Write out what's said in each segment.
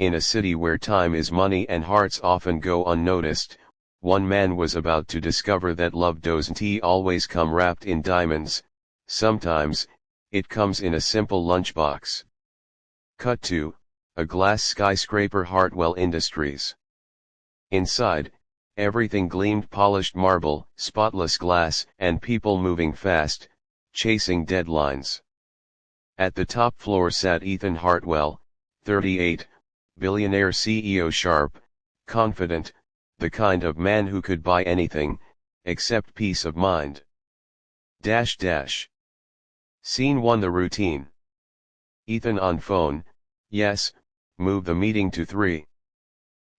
In a city where time is money and hearts often go unnoticed, one man was about to discover that love doesn't always come wrapped in diamonds. Sometimes, it comes in a simple lunchbox. Cut to, a glass skyscraper, Hartwell Industries. Inside, everything gleamed: polished marble, spotless glass, and people moving fast, chasing deadlines. At the top floor sat Ethan Hartwell, 38, billionaire CEO, sharp, confident, the kind of man who could buy anything, except peace of mind. Scene 1: the routine. Ethan on phone: yes, move the meeting to 3.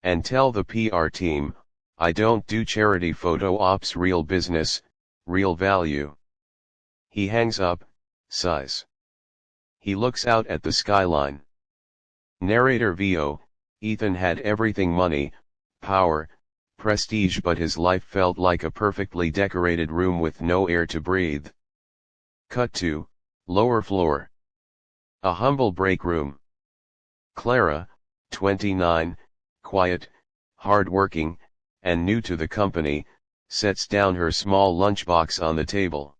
And tell the PR team, I don't do charity photo ops, real business, real value. He hangs up, sighs. He looks out at the skyline. Narrator VO: Ethan had everything: money, power, prestige, but his life felt like a perfectly decorated room with no air to breathe. Cut to, lower floor. A humble break room. Clara, 29, quiet, hard-working, and new to the company, sets down her small lunchbox on the table.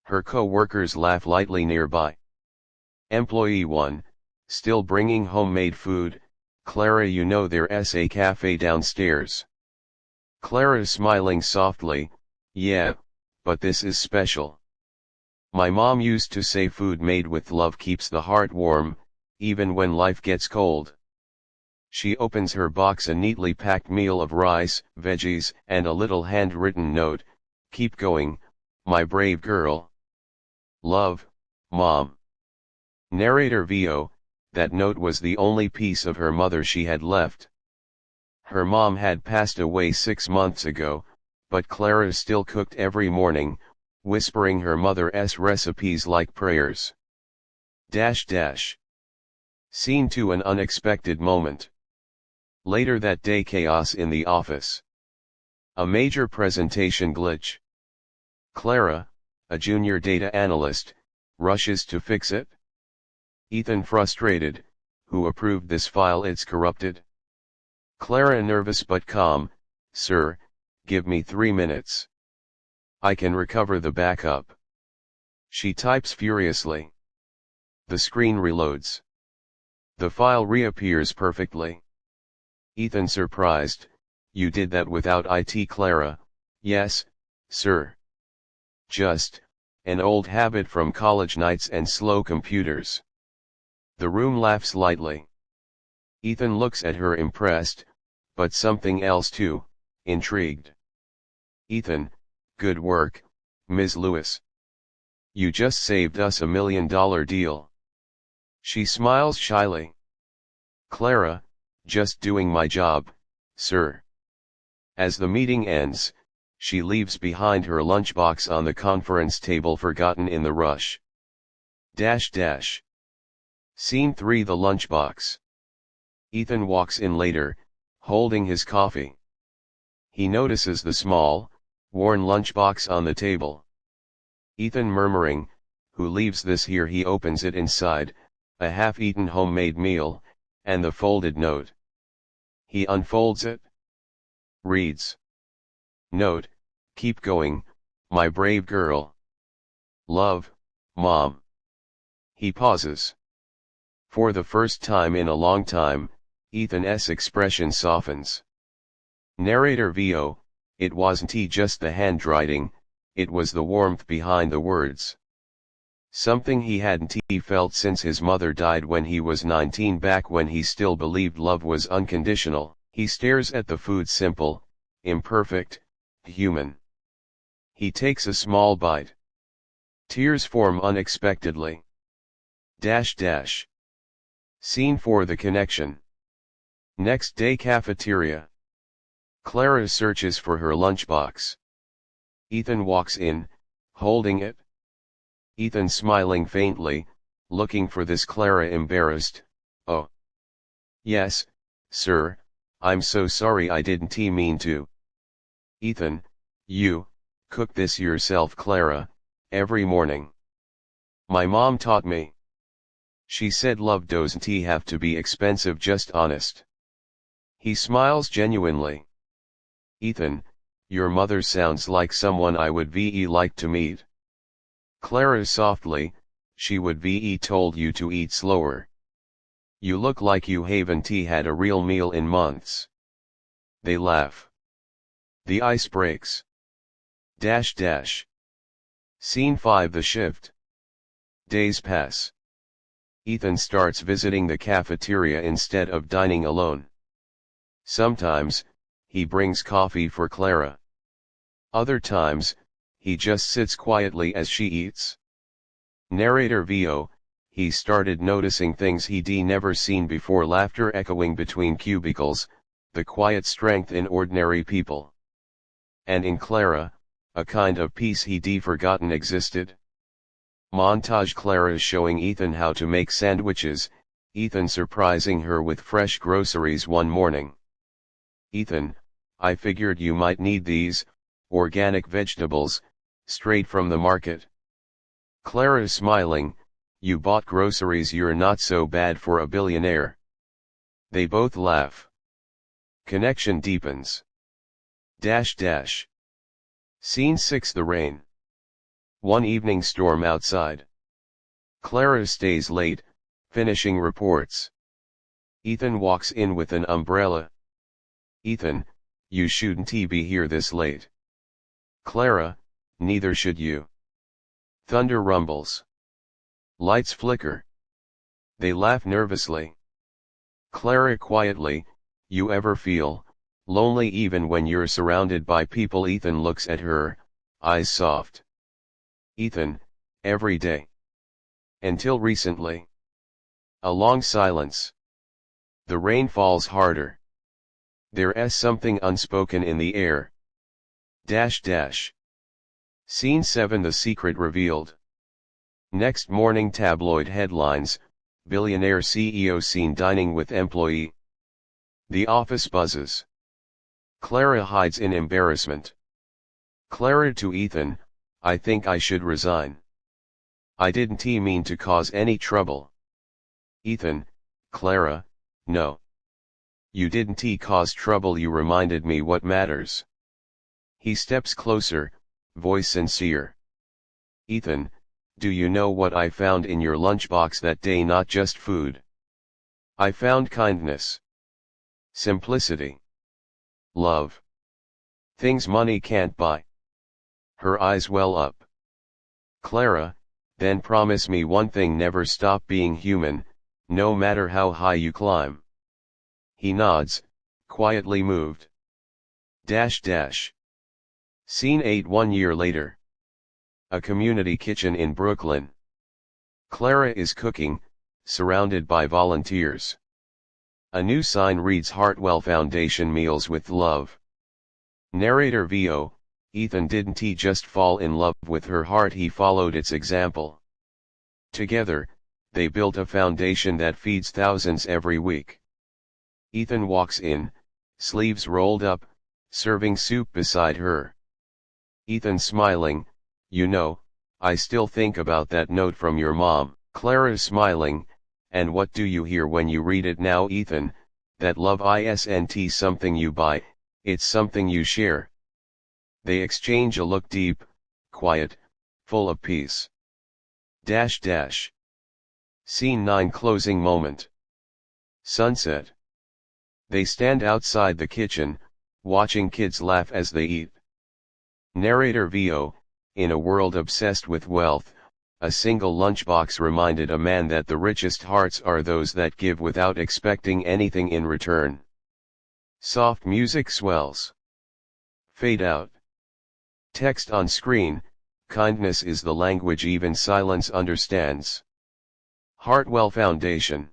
Her co-workers laugh lightly nearby. Employee 1, still bringing homemade food: Clara, you know there's a cafe downstairs. Clara smiling softly: yeah, but this is special. My mom used to say food made with love keeps the heart warm, even when life gets cold. She opens her box: a neatly packed meal of rice, veggies, and a little handwritten note: keep going, my brave girl. Love, Mom. Narrator VO: that note was the only piece of her mother she had left. Her mom had passed away 6 months ago, but Clara still cooked every morning, whispering her mother's recipes like prayers. Scene 2: an unexpected moment. Later that day, chaos in the office. A major presentation glitch. Clara, a junior data analyst, rushes to fix it. Ethan frustrated: who approved this file? It's corrupted. Clara nervous but calm: sir, give me 3 minutes. I can recover the backup. She types furiously. The screen reloads. The file reappears perfectly. Ethan surprised: you did that without IT? Clara: yes, sir. Just an old habit from college nights and slow computers. The room laughs lightly. Ethan looks at her impressed, but something else too, intrigued. Ethan: good work, Ms. Lewis. You just saved us $1 million deal. She smiles shyly. Clara: just doing my job, sir. As the meeting ends, she leaves behind her lunchbox on the conference table, forgotten in the rush. Scene 3: the lunchbox. Ethan walks in later, holding his coffee. He notices the small, worn lunchbox on the table. Ethan murmuring, who leaves this here? He opens it. Inside, a half-eaten homemade meal, and the folded note. He unfolds it. Reads: note, keep going, my brave girl. Love, Mom. He pauses. For the first time in a long time, Ethan's expression softens. Narrator VO: it wasn't just the handwriting, it was the warmth behind the words. Something he hadn't felt since his mother died when he was 19, back when he still believed love was unconditional. He stares at the food: simple, imperfect, human. He takes a small bite. Tears form unexpectedly. Scene 4: the connection. Next day, cafeteria. Clara searches for her lunchbox. Ethan walks in, holding it. Ethan smiling faintly, looking for this. Clara embarrassed: oh. Yes, sir, I'm so sorry, I didn't mean to. Ethan: you cook this yourself? Clara: every morning. My mom taught me. She said love doesn't have to be expensive, just honest. He smiles genuinely. Ethan, your mother sounds like someone I would like to meet. Clara softly, she would told you to eat slower. You look like you haven't had a real meal in months. They laugh. The ice breaks. Dash dash. Scene 5. The shift. Days pass. Ethan starts visiting the cafeteria instead of dining alone. Sometimes, he brings coffee for Clara. Other times, he just sits quietly as she eats. Narrator VO, he started noticing things he'd never seen before, laughter echoing between cubicles, the quiet strength in ordinary people. And in Clara, a kind of peace he'd forgotten existed. Montage. Clara showing Ethan how to make sandwiches, Ethan surprising her with fresh groceries one morning. Ethan, I figured you might need these, organic vegetables, straight from the market. Clara smiling, you bought groceries, you're not so bad for a billionaire. They both laugh. Connection deepens. Dash dash. Scene 6. The rain. One evening, storm outside. Clara stays late, finishing reports. Ethan walks in with an umbrella. Ethan, you shouldn't be here this late. Clara, neither should you. Thunder rumbles. Lights flicker. They laugh nervously. Clara quietly, you ever feel lonely even when you're surrounded by people? Ethan looks at her, eyes soft. Ethan, every day. Until recently. A long silence. The rain falls harder. There's something unspoken in the air. Dash dash. Scene 7. The secret revealed. Next morning, tabloid headlines, billionaire CEO seen dining with employee. The office buzzes. Clara hides in embarrassment. Clara to Ethan, I think I should resign. I didn't mean to cause any trouble. Ethan, Clara, no. You didn't cause trouble, you reminded me what matters. He steps closer, voice sincere. Ethan, do you know what I found in your lunchbox that day? Not just food. I found kindness. Simplicity. Love. Things money can't buy. Her eyes well up. Clara, then promise me one thing: never stop being human, no matter how high you climb. He nods, quietly moved. Dash dash. Scene 8. 1 year later. A community kitchen in Brooklyn. Clara is cooking, surrounded by volunteers. A new sign reads Hartwell Foundation Meals with Love. Narrator VO, Ethan didn't just fall in love with her heart, he followed its example. Together, they built a foundation that feeds thousands every week. Ethan walks in, sleeves rolled up, serving soup beside her. Ethan smiling, you know, I still think about that note from your mom. Clara smiling, and what do you hear when you read it now? Ethan, that love isn't something you buy, it's something you share. They exchange a look, deep, quiet, full of peace. Dash dash. Scene 9. Closing moment. Sunset. They stand outside the kitchen, watching kids laugh as they eat. Narrator VO, in a world obsessed with wealth, a single lunchbox reminded a man that the richest hearts are those that give without expecting anything in return. Soft music swells. Fade out. Text on screen, kindness is the language even silence understands. Hartwell Foundation.